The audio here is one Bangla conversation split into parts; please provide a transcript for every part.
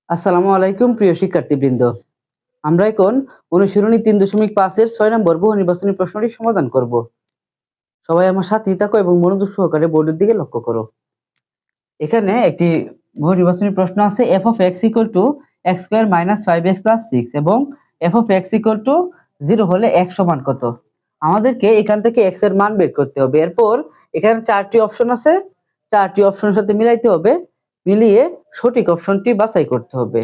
আসসালামু আলাইকুম প্রিয় শিক্ষার্থীবৃন্দ। আমরা এখন অনুশীলনী 3.5 এর 6 নম্বর বহু নির্বাচনী প্রশ্নটি সমাধান করব। সবাই আমার সাথেই থাকো এবং মনোযোগ সহকারে বোর্ডের দিকে লক্ষ্য করো। এখানে একটি বহু নির্বাচনী প্রশ্ন আছে f of x equal to x square minus 5x plus 6 এবং f of x equal to 0 হলে x সমান কত? আমাদেরকে এখান থেকে x এর মান বের করতে হবে। এরপর এখানে চারটি অপশন আছে, চারটি অপশনের সাথে মিলাইতে হবে, মিলিয়ে সঠিক অপশনটি বাছাই করতে হবে।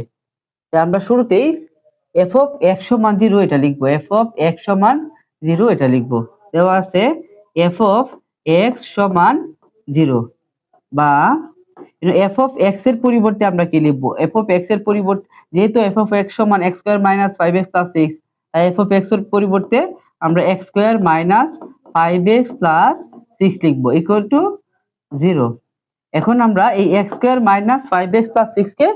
তাই আমরা শুরুতেই f of x সমান 0 এটা লিখব। f of x সমান 0 এটা লিখব। দেওয়া আছে f of x সমান 0 বা f of x এর পরিবর্তে আমরা কি লিখব? f of x এর পরিবর্তে যেহেতু f of x সমান x square minus 5x plus 6, তাই f of x এর পরিবর্তে আমরা x square minus 5x plus 6 লিখব ইকুয়াল টু 0। এখন আমরা এই x square minus 5x plus 6 কে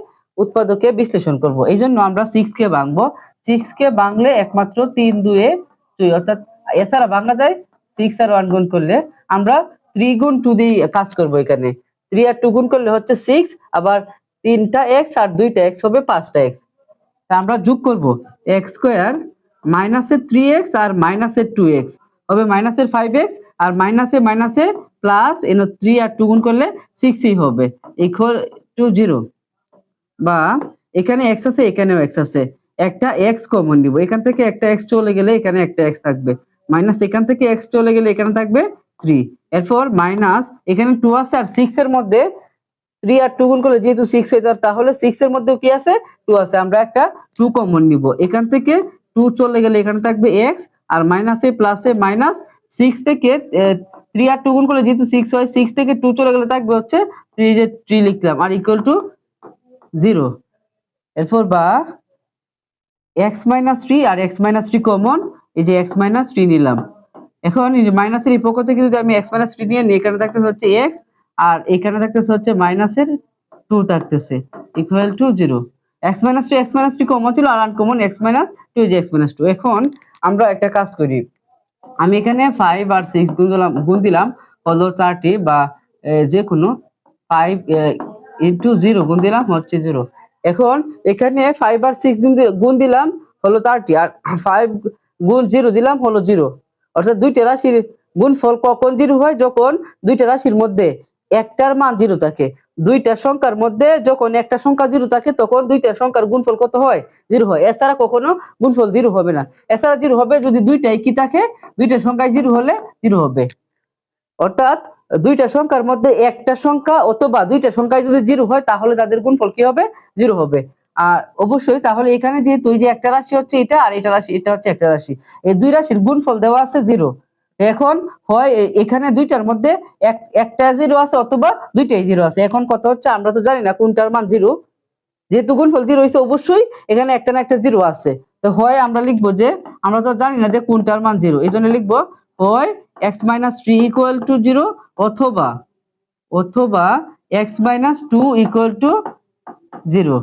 উৎপাদকে বিশ্লেষণ করব। এইজন্য আমরা 6 কে ভাঙবো। 6 কে ভাঙলে একমাত্র 3 2 এ 2, অর্থাৎ এছাড়া ভাঙা যায় 6 আর 1 গুণ করলে। আমরা 3 গুণ 2 দিয়ে কাজ করব। এখানে 3 আর 2 গুণ করলে হচ্ছে 6, আবার 3টা x আর 2টা x হবে 5টা x। তা আমরা যোগ করব x স্কয়ার মাইনাসের 3x আর মাইনাসের 2x হবে মাইনাসের 5x, আর মাইনাসে প্লাস 3 আর 2 গুণ করলে 6ই হবে ইকুয়াল টু 0। বা এখানে x আছে, এখানেও x আছে, একটা x কমন নিব। এখান থেকে একটা x চলে গেলে এখানে একটা x থাকবে, মাইনাস এখান থেকে x চলে গেলে এখানে থাকবে 3। এরপর মাইনাস এখানে 2 আছে আর 6 এর মধ্যে 3 আর 2 গুণ করলে যেহেতু 6 হয়ে যাবে, তাহলে 6 এর মধ্যেও কি আছে? 2 আছে। আমরা একটা 2 কমন নিব। এখান থেকে 2 চলে গেলে এখানে থাকবে x, আর মাইনাসে প্লাসে মাইনাস 6 থেকে 3 আর 2 গুণ করলে যেহেতু 6 হয়, 6 থেকে 2 চলে গেলে থাকবে হচ্ছে 3, যে 3 লিখলাম আর ইকুয়াল টু 0। এরপর বা x মাইনাস 3 আর x মাইনাস 3 কমন, এই যে x মাইনাস 3 নিলাম। এখন এই যে মাইনাসের এই পক্ষ থেকে যদি আমি x মাইনাস 3 নিয়ে নিই, এখানে থাকতেছে হচ্ছে x, আর এখানে থাকতেছে হচ্ছে মাইনাসের 2 থাকতেছে equal to 0। x minus 3 common ছিল, আর আনকমন x মাইনাস 2, যে x মাইনাস 2। এখন আমরা একটা কাজ করি, আমি এখানে 5 আর 6 গুণ দিলাম হলো 4টি, বা যে কোনো 5 ইনটু 0 গুণ দিলাম হচ্ছে 0। এখন এখানে 5 আর 6 গুণ দিলাম হলো 30, আর 5 গুণ 0 দিলাম হলো 0। অর্থাৎ দুইটা রাশির গুণফল কখন 0 হয়? যখন দুইটা রাশির মধ্যে একটার মান 0 থাকে। দুইটা সংখ্যার মধ্যে যখন একটা সংখ্যা 0 থাকে, তখন দুইটা সংখ্যার গুণফল কত হয়? 0 হয়। এছাড়া কখনো গুণফল 0 হবে না। এছাড়া 0 হবে যদি দুইটাই কি থাকে, দুইটা সংখ্যায় 0 হলে 0 হবে। অর্থাৎ দুইটা সংখ্যার মধ্যে একটা সংখ্যা অথবা দুইটা সংখ্যায় যদি 0 হয়, তাহলে তাদের গুণফল কি হবে? 0 হবে। আর অবশ্যই তাহলে এখানে যেহেতু এই যে একটা রাশি হচ্ছে এটা, আর এটা রাশি, এটা হচ্ছে একটা রাশি, এই দুই রাশির গুণফল দেওয়া আছে 0। এখন হয় এখানে দুইটার মধ্যে একটা 0 আছে অথবা দুইটাই 0 আছে। এখন কথা হচ্ছে আমরা তো জানি না কোনটার মান 0। যেহেতু গুণফল 0 হইছে, অবশ্যই এখানে একটা না একটা 0 আছে। তো হয় আমরা লিখবো যে আমরা তো জানি না যে কোনটার মান 0, এইজন্য লিখবো হয় x মাইনাস 3 ইকুয়াল টু 0, অথবা x মাইনাস 2 ইকুয়াল টু 0।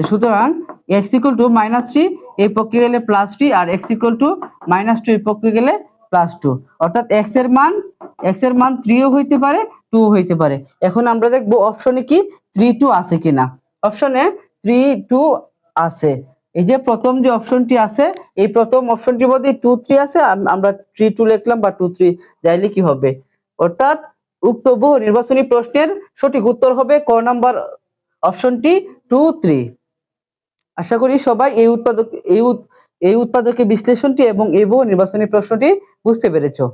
সুতরাং x ইকুয়াল টু মাইনাস 3 এই পক্ষে গেলে প্লাস 3, আর x ইকুয়াল টু মাইনাস 2 এই পক্ষে গেলে প্লাস 2। অর্থাৎ x এর মান 3 ও হইতে পারে, 2 ও হইতে পারে। এখন আমরা দেখবো অপশনে কি 3 2 আছে কিনা। অপশনে 3 2 আছে। এই যে প্রথম যে অপশনটি আছে, এই প্রথম অপশনটির মধ্যে 2 3 আছে, আমরা 3 2 লিখলাম বা 2 3 যাইলে কি হবে? অর্থাৎ উক্ত বহু নির্বাচনী প্রশ্নের সঠিক উত্তর হবে ক নাম্বার অপশনটি 2 3। আশা করি সবাই এই উৎপাদকের বিশ্লেষণটি এবং এই বহু নির্বাচনী প্রশ্নটি বুঝতে পেরেছো।